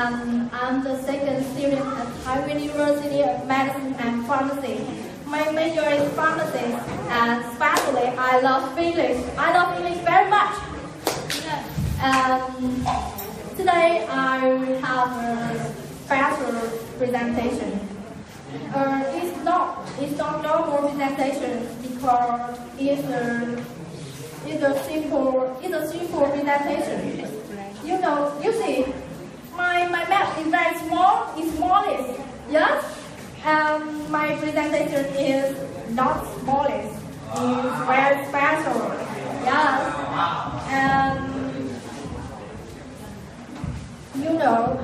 and I'm the second student at Taiwan University of Medicine and Pharmacy. My major is pharmacy, and especially I love English. I love English very much. Today I have a special presentation. It's not normal presentation because it's a simple presentation. You see, my map is very small. It's smallest, yes. And my presentation is not smallest. It's very special, yes. And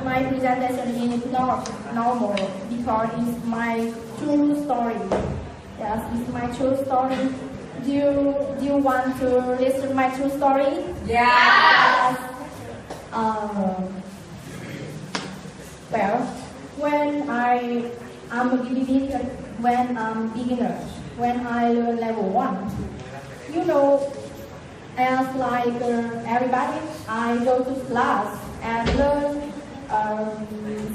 my presentation is not normal because it's my true story. Yes, it's my true story. Do you want to listen to my true story? Yeah. Yes. Well, when I'm a beginner, when I learn level 1, as like everybody, I go to class and learn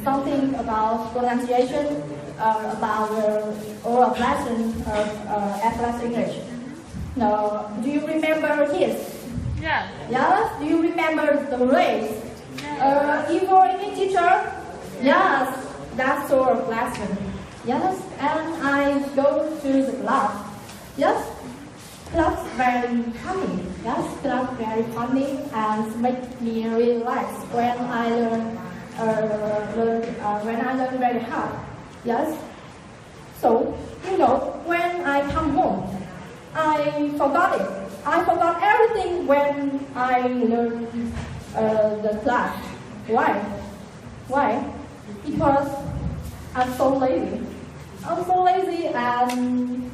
something about pronunciation, about oral lesson of Atlas English. Now, do you remember this? Yeah. Yes? Do you remember the race? Evil English teacher? Yes, that's our lesson. Yes, and I go to the class. Yes, class very funny. Yes, class very funny and make me relax when I learn very hard. Yes. So when I come home, I forgot it. I forgot everything when I learn the class. Why? Because I'm so lazy. And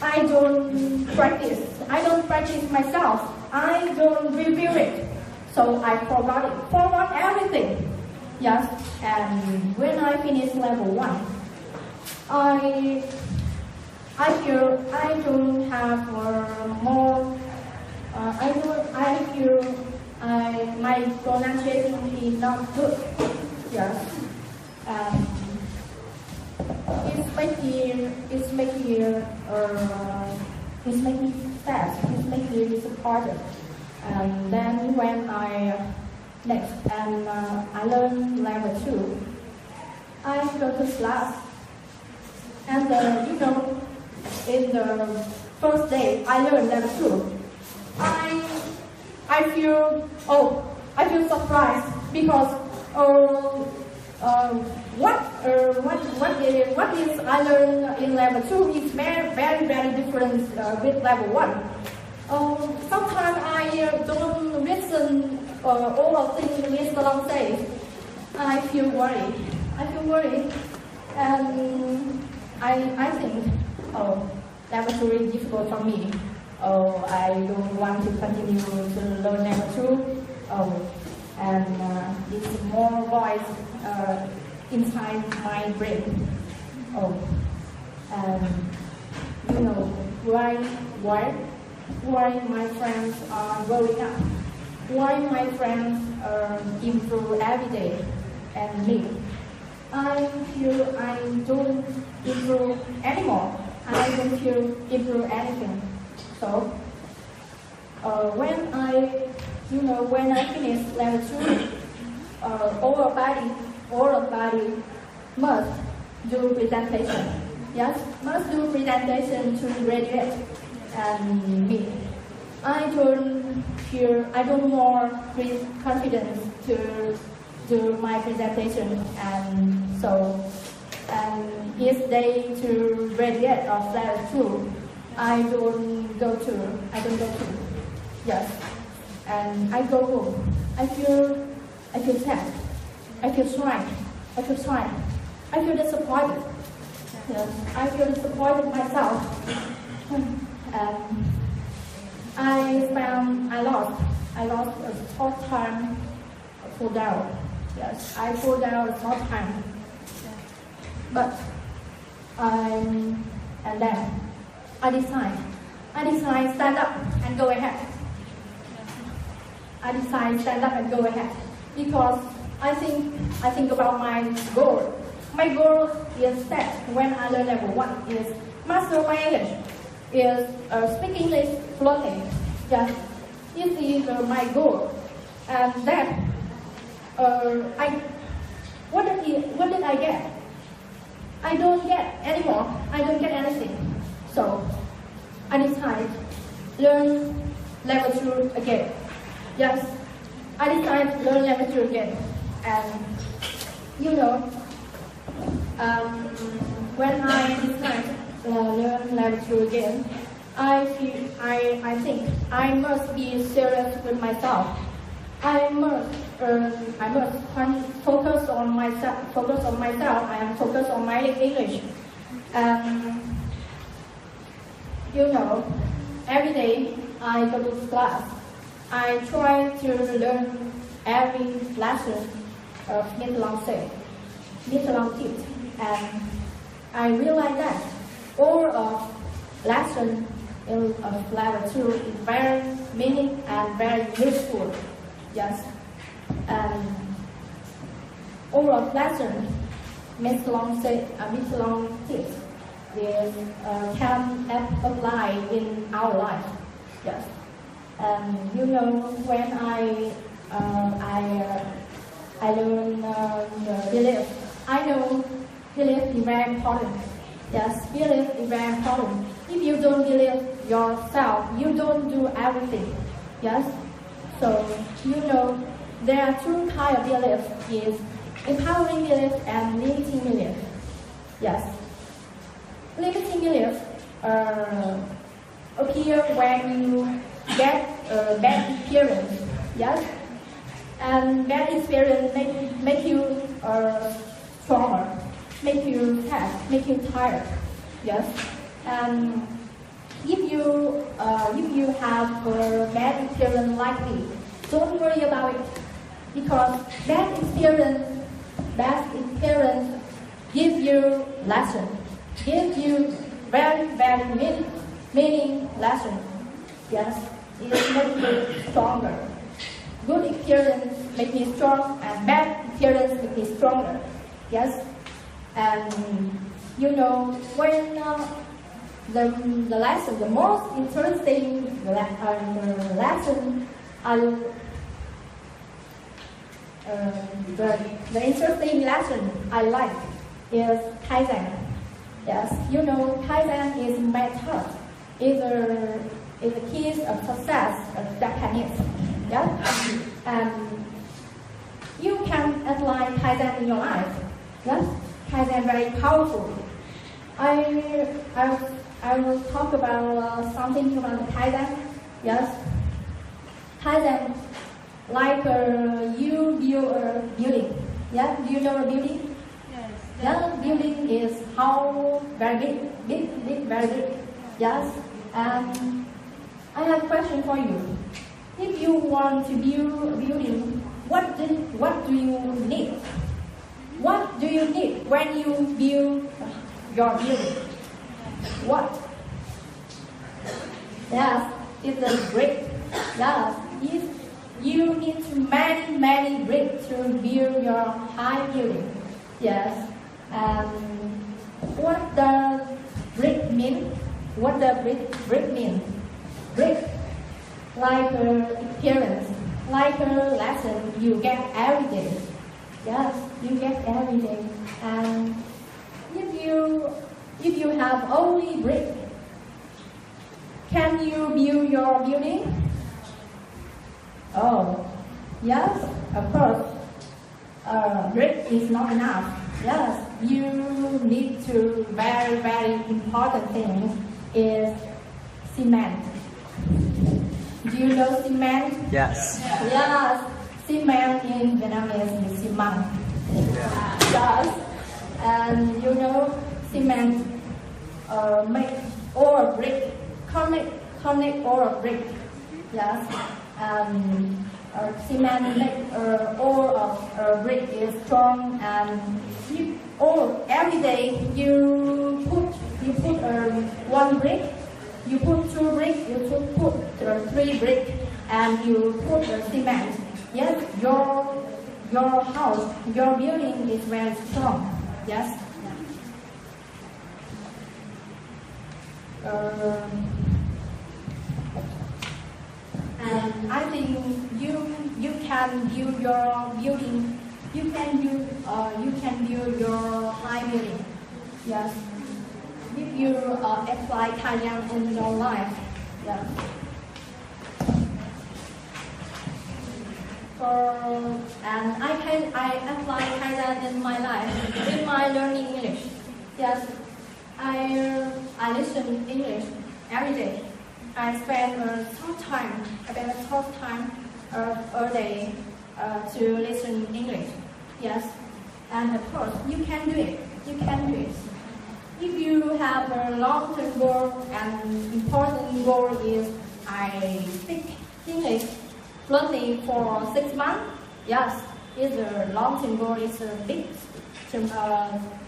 I don't practice. I don't practice myself. I don't review it. So I forgot everything. Yes, and when I finish level 1, I feel I don't have more. I feel my pronunciation is not good. Yes, it's making sad. It's making me disappointed. And then when I learn level 2, I go to class. And in the first day I learned level 2, I feel surprised because what is I learned in level 2 is very different with level 1. Sometimes I don't listen all of things Mr. Long says. I feel worried, and I think, level 2 is difficult for me. I don't want to continue to learn level 2. And it's more voice inside my brain. Why my friends are growing up? Why my friends improve every day, and me? I feel I don't improve anymore. I don't feel improve anything. So when I finish level 2, all body must do presentation. Yes, must do presentation to graduate. And me, I don't more with confidence to do my presentation, and each day to graduate of level 2, I don't go to. Yes, and I go home. I feel sad. I feel shy. I feel disappointed. Yes, I feel disappointed myself. I lost a short time fall down. Yes, I fall down a short time. But and then I decide stand up and go ahead. Because I think about my goal. My goal is set when I learn level 1 is master my English, is speak English fluently. Yes, this is my goal. And then what did I get? I don't get anymore. I don't get anything. So I decided learn level 2 again. Yes, I decided to learn level 2 again. And when I decided to learn level 2 again, I think I must be serious with myself. I must focus on myself. I am focused on my English. Every day I go to class. I try to learn every lesson of Mitterrand tips, and I realize that all of lesson of level 2 is very meaning and very useful. Yes, and all of lesson Mitterrand tips is can apply in our life. Yes, and when I learn belief. I know belief is very important. Yes, belief is very important. If you don't believe yourself, you don't do everything. Yes, so there are two kinds of belief: is empowering belief and limiting belief. Yes, limiting belief appear when you get a bad experience. Yes. And bad experience make you stronger, make you sad, make you tired. Yes. And if you have a bad experience like me, don't worry about it, because bad experience give you lesson, give you very meaning lesson. Yes, it makes you stronger. Good experience make me strong, and bad experience make me stronger. Yes, and when the lesson, the most interesting lesson, the interesting lesson I like is Kaizen. Yes, Kaizen is method, is a key of success of Japanese. Yes, and you can apply Kaizen in your life. Yes, Kaizen very powerful. I will talk about something about the Kaizen. Yes, Kaizen like you build a building. Yeah, do you know a building? Yes. Yeah, building is how very big, very big. Yes, and I have a question for you. If you want to build a building, what do you need? What do you need when you build your building? What? Yes, it's a brick. Yes, you need many bricks to build your high building. Yes, and what does brick mean? What does brick mean? Brick, like appearance, like a lesson you get every day. Yes, you get every day. And if you have only brick, can you build your building? Oh, yes, of course. Brick is not enough. Yes, you need to very important thing is cement. Do you know cement? Yes. Yes, cement in Vietnamese is cement. Yes, and cement make or brick, connect or brick. Yes, and cement make all of brick is strong, and every day you put one brick, you put two bricks, you put three bricks, and you put cement. Yes, your house, your building is very strong. Yes. And I think you can build your building. You can build your high building. Yes. If you apply Thailand in your life. Yes. And I apply Thailand in my life in my learning English. Yes. I listen English every day. I spend some time a day to listen English. Yes, and of course you can do it. You can do it. If you have a long-term goal and important goal is I speak English fluently for 6 months. Yes, it's a long-term goal. It's a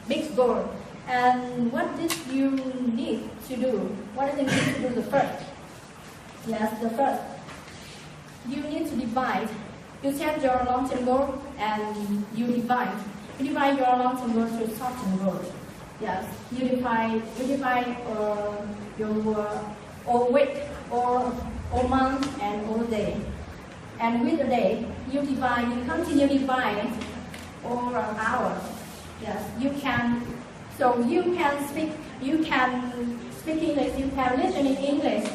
big goal. And what did you need to do? What do you need to do the first? Yes, the first. You need to divide. You set your long-term goal and you divide. You divide your long-term goal to short-term goals. Yes, you divide your all week, all month, and all day. And with the day, you continue divide all hours. Yes, you can. So you can speak English, you can listen in English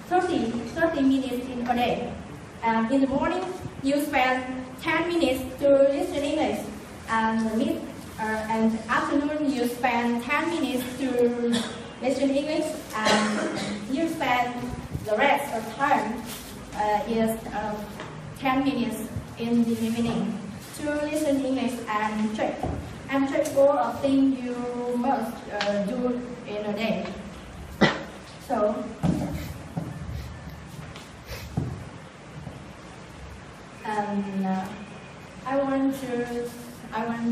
30 minutes in a day. And in the morning, you spend 10 minutes to listen English. And afternoon, you spend 10 minutes to listen English. And you spend the rest of time is 10 minutes in the evening to listen English and check. And check all of things you must do in a day. So, I want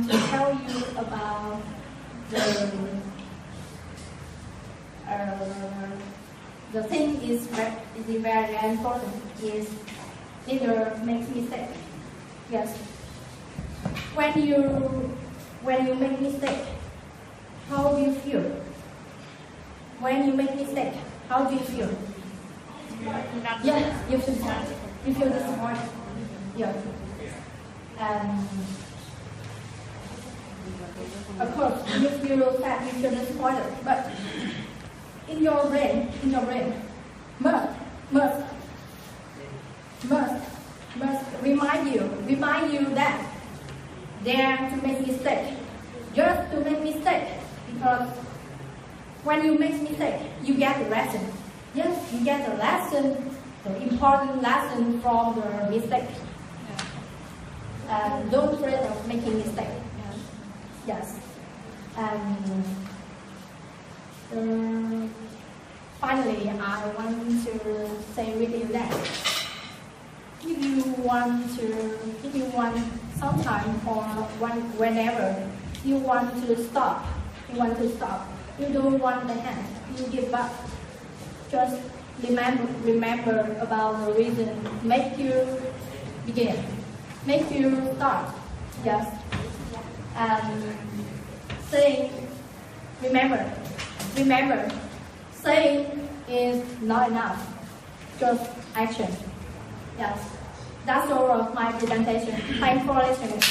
to tell you about the thing is very important is neither makes mistake. Yes. When you make mistake, how do you feel? When you make mistake, how do you feel? Yeah, you feel sad. You feel disappointed. Yeah. And of course, you feel sad, you feel disappointed. But in your brain, must remind you that dare to make mistake, just to make mistake, because when you make mistake, you get a lesson. Yes, you get a lesson, the important lesson from the mistake. And don't afraid of making mistake. Yes. And finally, I want to say with you that if you want sometime or whenever you want to stop, you don't want the hand, you give up. Just remember about the reason make you begin, make you start. Yes. And saying, remember, saying is not enough, just action. Yes, that's all of my presentation. Thanks for listening.